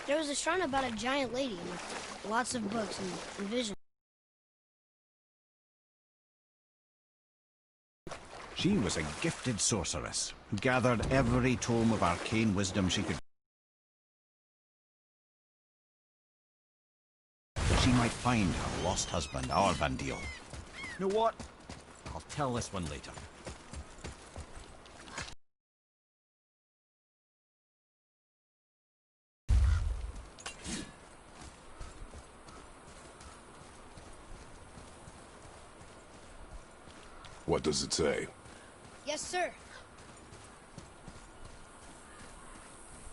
There was a shrine about a giant lady with lots of books and visions. She was a gifted sorceress who gathered every tome of arcane wisdom she could. She might find her lost husband, Arvandil. You know what? I'll tell this one later. What does it say? Yes, sir.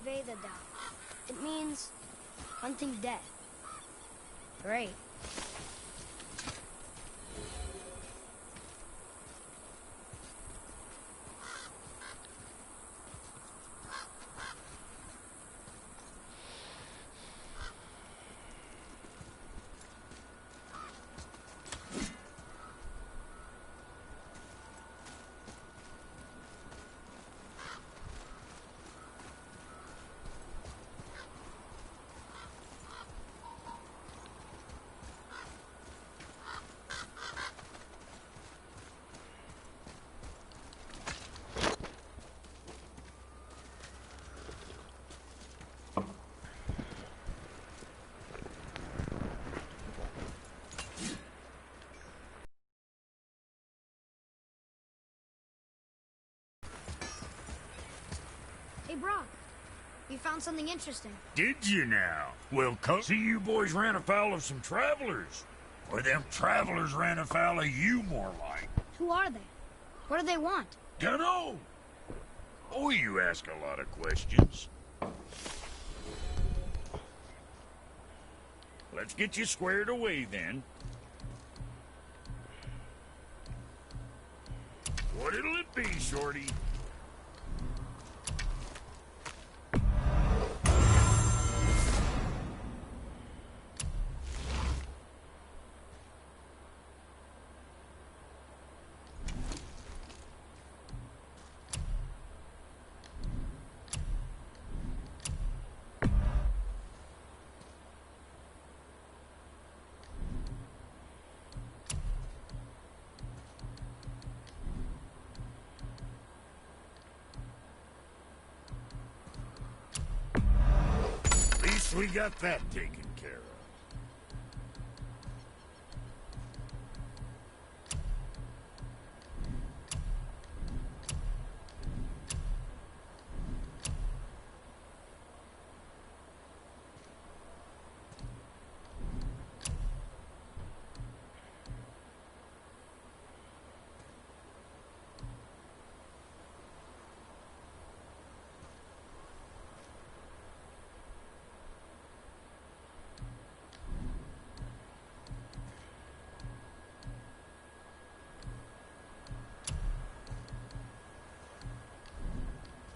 Vedada. It means hunting death. Great. Hey, Brock. You found something interesting. Did you now? Well, come see, you boys ran afoul of some travelers. Or them travelers ran afoul of you, more like. Who are they? What do they want? Dunno. Oh, you ask a lot of questions. Let's get you squared away, then. What'll it be, Shorty? We got that taken care of.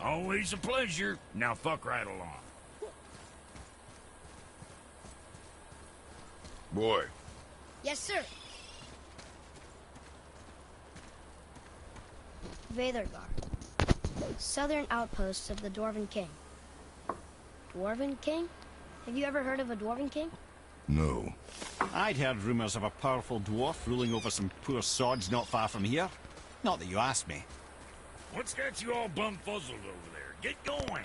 Always a pleasure. Now fuck right along. Boy. Yes, sir. Vedargar. Southern outpost of the Dwarven King. Dwarven King? Have you ever heard of a Dwarven King? No. I'd heard rumors of a powerful dwarf ruling over some poor sods not far from here. Not that you asked me. What's got you all bum-fuzzled over there? Get going!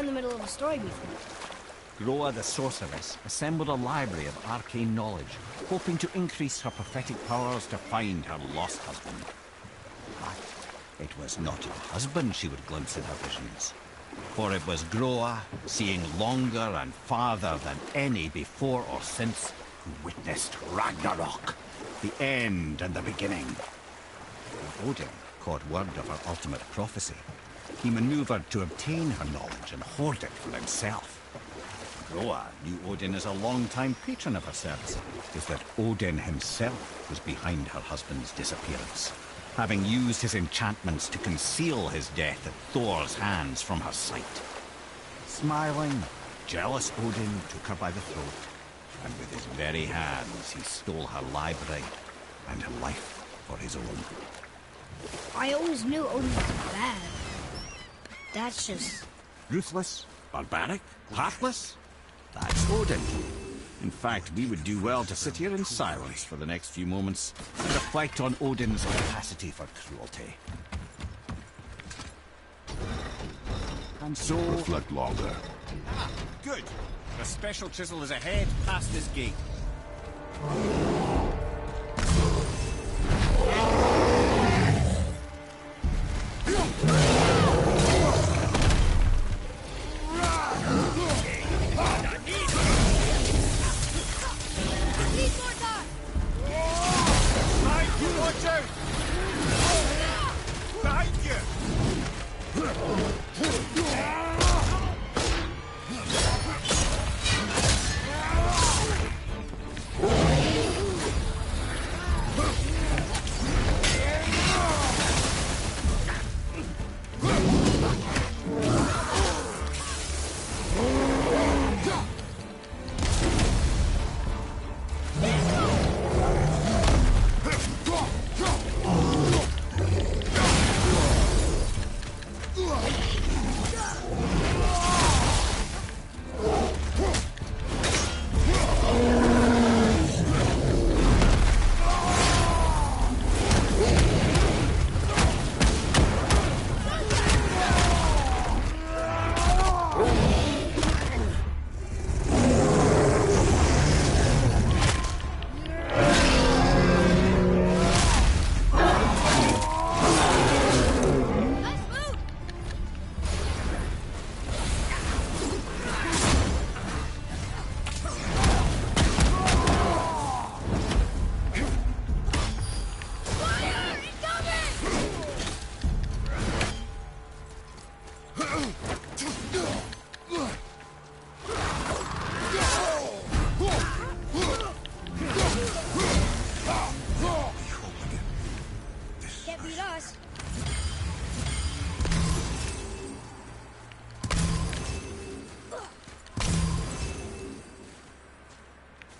in the middle of a story before. Groa the sorceress assembled a library of arcane knowledge, hoping to increase her prophetic powers to find her lost husband. But it was not her husband she would glimpse in her visions, for it was Groa, seeing longer and farther than any before or since, who witnessed Ragnarok, the end and the beginning. When Odin caught word of her ultimate prophecy, he maneuvered to obtain her knowledge and hoard it for himself. Groa knew Odin as a long-time patron of her service, is that Odin himself was behind her husband's disappearance, having used his enchantments to conceal his death at Thor's hands from her sight. Smiling, jealous Odin took her by the throat, and with his very hands he stole her library and her life for his own. I always knew Odin was bad. That's just... Ruthless, barbaric, heartless? That's Odin. In fact, we would do well to sit here in silence for the next few moments and reflect on Odin's capacity for cruelty. And so... Reflect longer. Ah, good. The special chisel is ahead past this gate.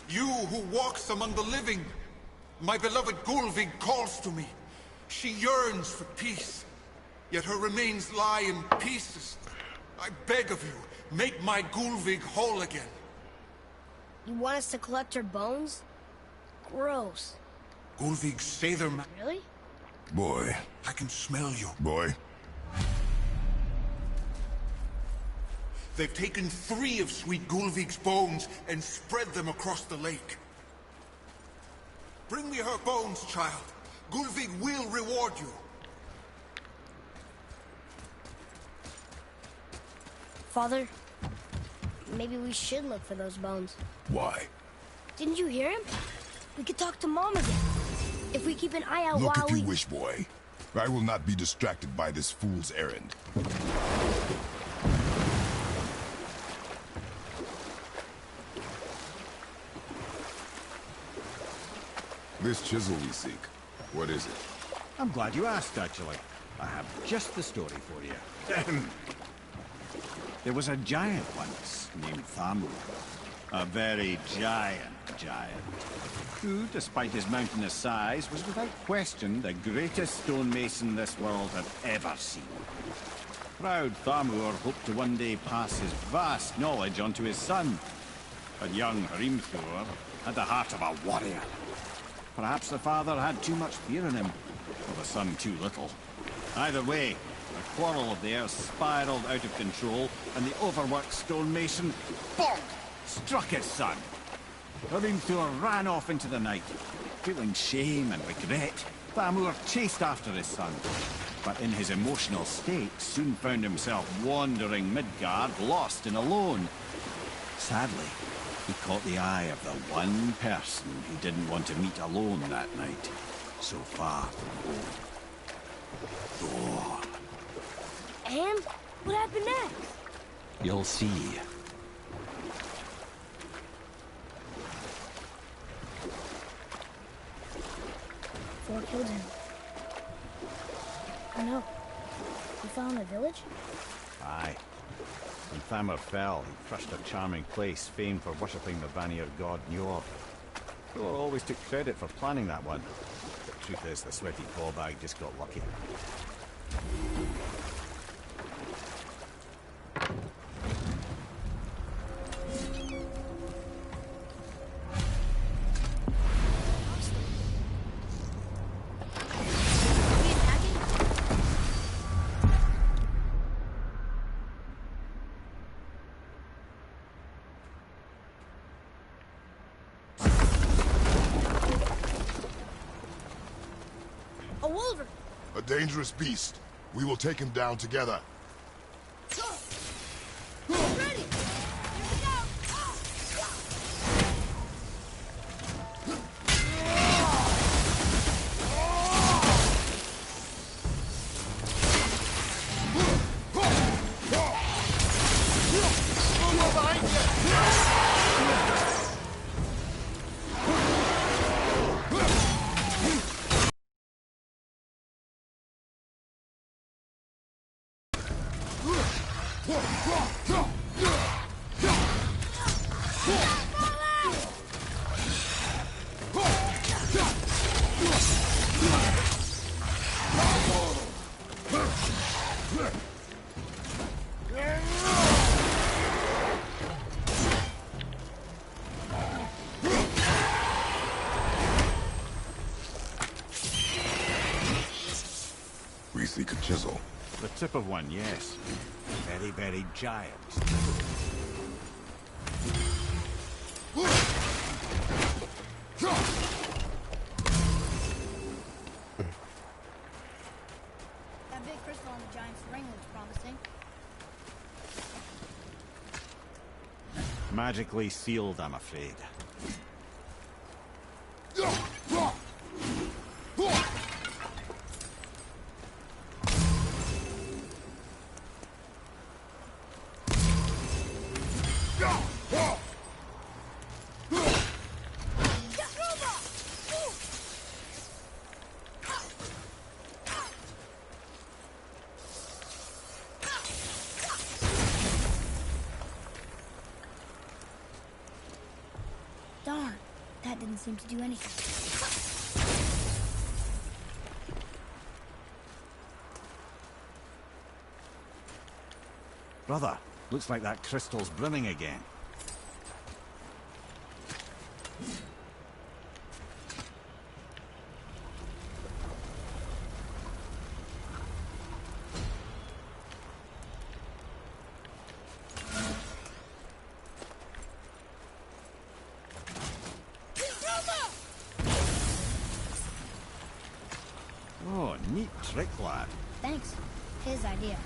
You who walks among the living, my beloved Gulvig calls to me. She yearns for peace, yet her remains lie in pieces. I beg of you, make my Gulvig whole again. You want us to collect her bones? Gross. Gulvig say their Really? Boy. I can smell you. Boy. They've taken 3 of sweet Gulvig's bones and spread them across the lake. Bring me her bones, child. Gulvig will reward you. Father, maybe we should look for those bones. Why? Didn't you hear him? We could talk to Mom again. If we keep an eye out Look while if you we... wish, boy. I will not be distracted by this fool's errand. This chisel we seek, what is it? I'm glad you asked, actually. I have just the story for you. There was a giant once, named Thamur. A very giant, who, despite his mountainous size, was without question the greatest stonemason this world had ever seen. Proud Thamur hoped to one day pass his vast knowledge on to his son. But young Hrimthur had the heart of a warrior. Perhaps the father had too much fear in him, or the son too little. Either way, the quarrel of theirs spiraled out of control, and the overworked stonemason, bonk, struck his son. Hrimthur ran off into the night. Feeling shame and regret, Thamur chased after his son, but in his emotional state soon found himself wandering Midgard, lost and alone. Sadly, he caught the eye of the one person he didn't want to meet alone that night, so far from home. Thor. And what happened next? You'll see. Thor killed him. Oh no. He fell in the village? Aye. When Thamur fell, he crushed a charming place famed for worshipping the Vanir god Njord. Thor always took credit for planning that one. The truth is, the sweaty ballbag just got lucky. A wolverine! A dangerous beast. We will take him down together. Ready! Here we go! We seek a chisel. The tip of one, yes. Very, very giant. That big crystal on the giant's ring looks promising. Magically sealed, I'm afraid. Darn, that didn't seem to do anything. Brother, looks like that crystal's brimming again. Oh, neat trick, lad. Thanks. His idea.